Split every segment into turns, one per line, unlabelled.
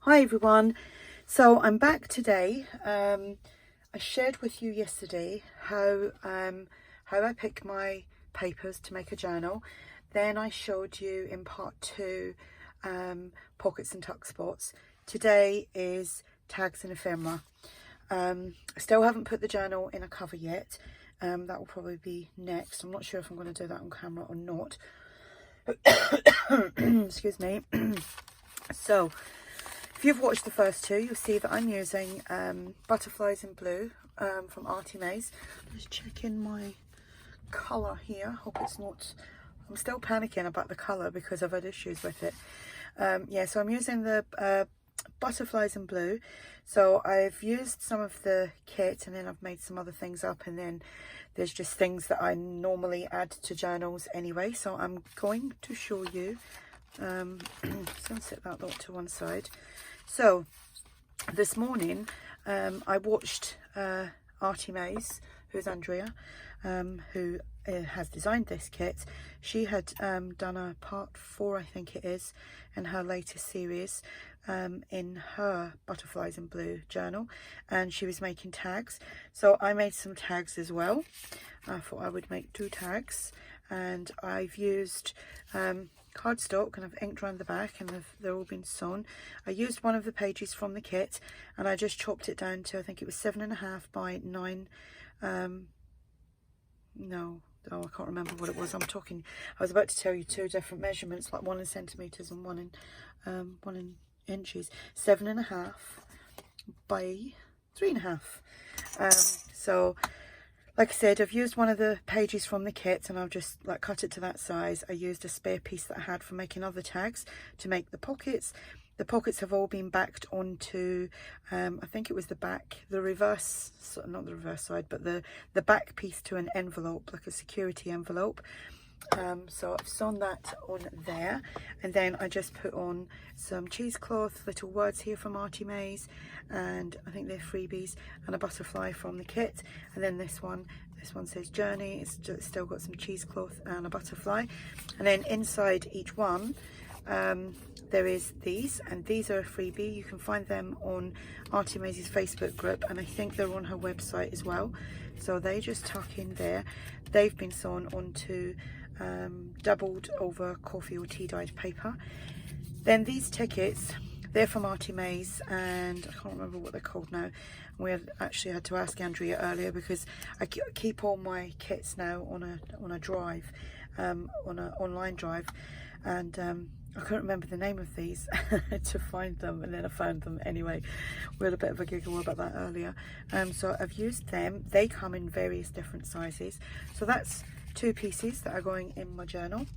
Hi everyone, so I'm back today. I shared with you yesterday how I pick my papers to make a journal. Then I showed you in part 2 pockets and tuck spots. Today is tags and ephemera. I still haven't put the journal in a cover yet. That will probably be next. I'm not sure if I'm going to do that on camera or not. Excuse me. So if you've watched the first two, you'll see that I'm using butterflies in blue from ARTYmaze. Just checking my colour here. Hope it's not... I'm still panicking about the colour because I've had issues with it. Yeah, so I'm using the butterflies in blue. So I've used some of the kit and then I've made some other things up, and then there's just things that I normally add to journals anyway. So I'm going to show you. So I'll set that lot to one side. So this morning I watched ARTYmaze, who's Andrea, who has designed this kit. She had done a part 4, I think it is, in her latest series in her butterflies in blue journal, and she was making tags. So I made some tags as well. I thought I would make 2 tags, and I've used cardstock and I've inked around the back, and they're all been sewn. I used one of the pages from the kit and I just chopped it down to, I think it was 7.5 by 9. No, I can't remember what it was. I was about to tell you 2 different measurements, like 1 in centimeters and 1 in inches. 7.5 by 3.5. So like I said, I've used one of the pages from the kit and I've just like cut it to that size. I used a spare piece that I had for making other tags to make the pockets. The pockets have all been backed onto, I think it was the reverse, not the reverse side, but the back piece to an envelope, like a security envelope. So I've sewn that on there, and then I just put on some cheesecloth, little words here from ARTYmaze, and I think they're freebies, and a butterfly from the kit. And then this one says journey. It's still got some cheesecloth and a butterfly. And then inside each one there is these, and these are a freebie. You can find them on ARTYmaze's Facebook group, and I think they're on her website as well. So they just tuck in there. They've been sewn onto doubled over coffee or tea dyed paper. Then these tickets, they're from ARTYmaze, and I can't remember what they're called now. We actually had to ask Andrea earlier because I keep all my kits now on a drive, on an online drive, and I couldn't remember the name of these to find them, and then I found them anyway. We had a bit of a giggle about that earlier. So I've used them. They come in various different sizes. So that's 2 pieces that are going in my journal.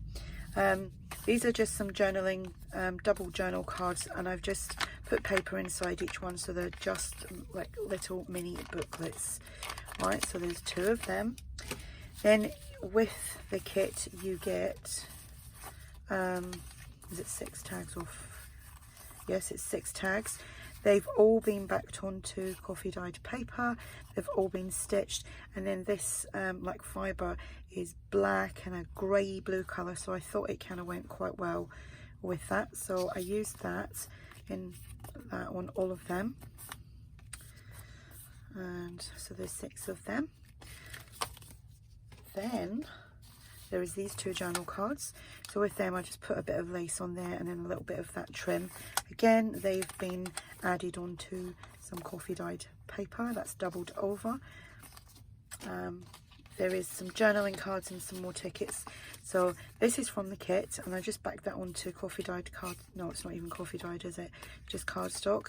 These are just some journaling, double journal cards, and I've just put paper inside each one, so they're just like little mini booklets. Right, so there's 2 of them. Then with the kit you get, is it 6 tags off? Yes, it's 6 tags. They've all been backed onto coffee dyed paper. They've all been stitched, and then this like fibre is black and a grey blue colour, so I thought it kind of went quite well with that. So I used that on all of them, and so there's 6 of them. Then there is these 2 journal cards. So with them I just put a bit of lace on there and then a little bit of that trim. Again, they've been added onto some coffee dyed paper that's doubled over. There is some journaling cards and some more tickets. So this is from the kit, and I just backed that onto coffee dyed card. No, it's not even coffee dyed, is it? Just cardstock.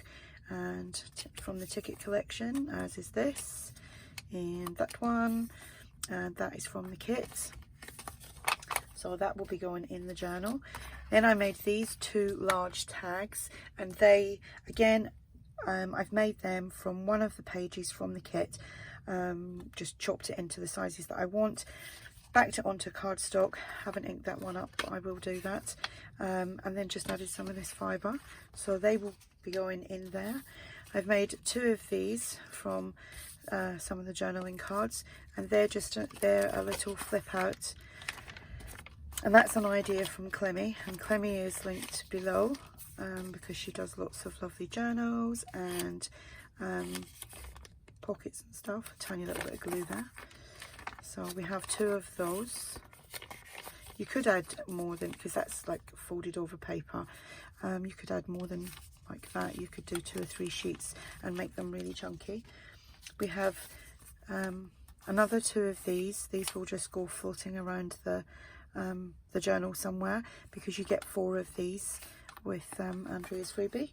And from the ticket collection, as is this, and that one, and that is from the kit. So that will be going in the journal. Then I made these 2 large tags, and they, again, I've made them from one of the pages from the kit. Just chopped it into the sizes that I want, backed it onto cardstock. Haven't inked that one up, but I will do that. And then just added some of this fibre, so they will be going in there. I've made 2 of these from some of the journaling cards, and they're a little flip out. And that's an idea from Clemmy, and Clemmy is linked below. because she does lots of lovely journals and pockets and stuff. A tiny little bit of glue there. So we have 2 of those. You could add more than, because that's like folded over paper. You could add more than like that. You could do 2 or 3 sheets and make them really chunky. We have another 2 of these. These will just go floating around the journal somewhere, because you get 4 of these with Andrea's freebie.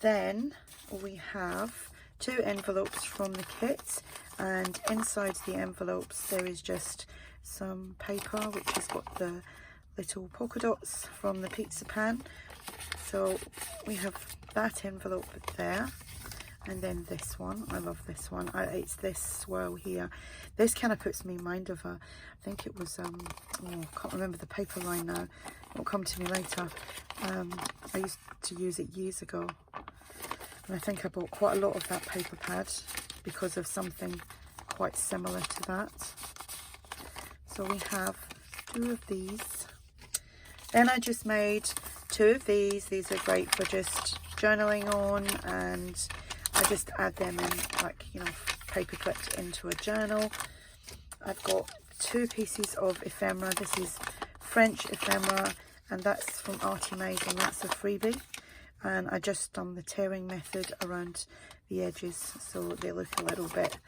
Then we have 2 envelopes from the kit, and inside the envelopes there is just some paper which has got the little polka dots from the pizza pan. So we have that envelope there, and then this one. I love this one. It's this swirl here. This kind of puts me in mind of I think it was, oh, I can't remember the paper line now. It'll come to me later. I used to use it years ago. And I think I bought quite a lot of that paper pad because of something quite similar to that. So we have 2 of these. Then I just made 2 of these. These are great for just journaling on, and I just add them in, like, you know, paper clipped into a journal. I've got 2 pieces of ephemera. This is French ephemera, and that's from ARTYmaze, and that's a freebie. And I just done the tearing method around the edges so they look a little bit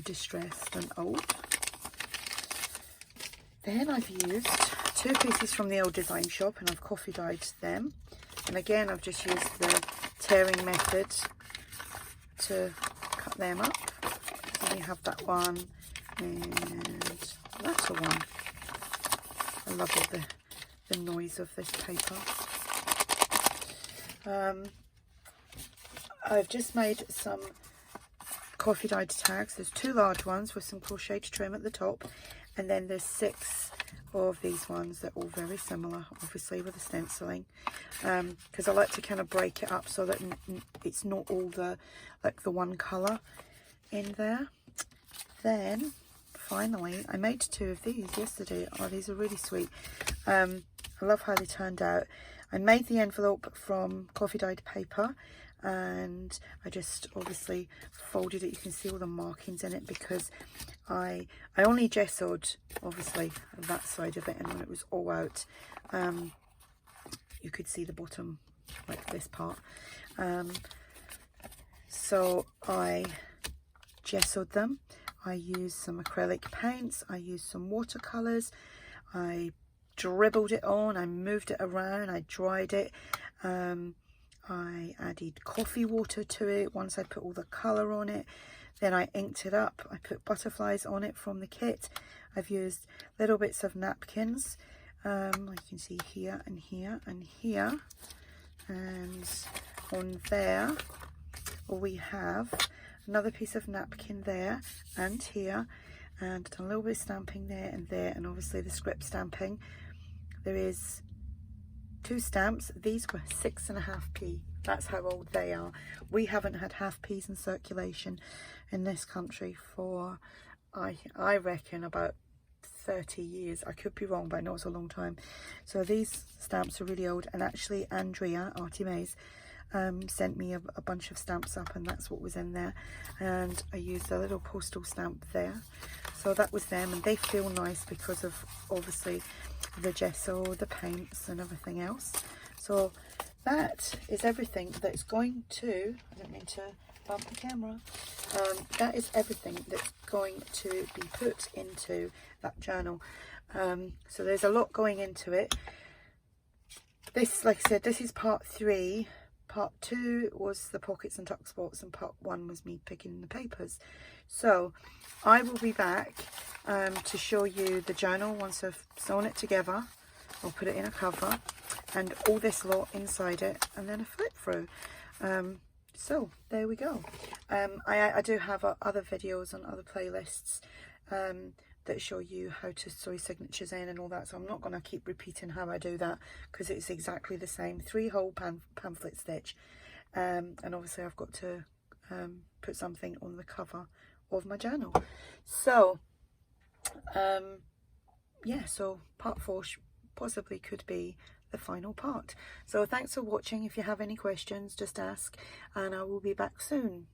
distressed and old. Then I've used 2 pieces from the old design shop, and I've coffee dyed them. And again, I've just used the tearing method to cut them up. So we have that one and that one. I love all the noise of this paper. I've just made some coffee dyed tags. There's 2 large ones with some crocheted trim at the top, and then there's 6 of these ones that are all very similar, obviously with the stenciling, because I like to kind of break it up so that it's not all the one colour in there. Then finally I made 2 of these yesterday. Oh, these are really sweet. I love how they turned out. I made the envelope from coffee dyed paper, and I just obviously folded it. You can see all the markings in it because I only gessoed obviously that side of it, and when it was all out, you could see the bottom, like this part. So I gessoed them. I used some acrylic paints, I used some watercolors, I dribbled it on, I moved it around, I dried it, I added coffee water to it once I put all the colour on it. Then I inked it up. I put butterflies on it from the kit. I've used little bits of napkins, like you can see here and here and here, and on there we have another piece of napkin there and here, and done a little bit of stamping there and there, and obviously the script stamping. There is 2 stamps. These were 6.5p. That's how old they are. We haven't had half p's in circulation in this country for I reckon about 30 years. I could be wrong, but I know it's a long time. So these stamps are really old, and actually Andrea, ARTYmaze, sent me a bunch of stamps up, and that's what was in there. And I used a little postal stamp there. So that was them, and they feel nice because of obviously the gesso, the paints and everything else. So that is everything that's going to, I don't mean to bump the camera, that is everything that's going to be put into that journal. So there's a lot going into it. This, like I said, this is part 3. Part 2 was the pockets and tuck spots, and part 1 was me picking the papers. So I will be back to show you the journal once I've sewn it together. I'll put it in a cover and all this lot inside it, and then a flip through. So there we go. I do have other videos on other playlists that show you how to sew signatures in and all that, so I'm not going to keep repeating how I do that because it's exactly the same. 3-hole pamphlet stitch, and obviously I've got to put something on the cover of my journal. So yeah, so part 4 possibly could be the final part. So thanks for watching. If you have any questions, just ask, and I will be back soon.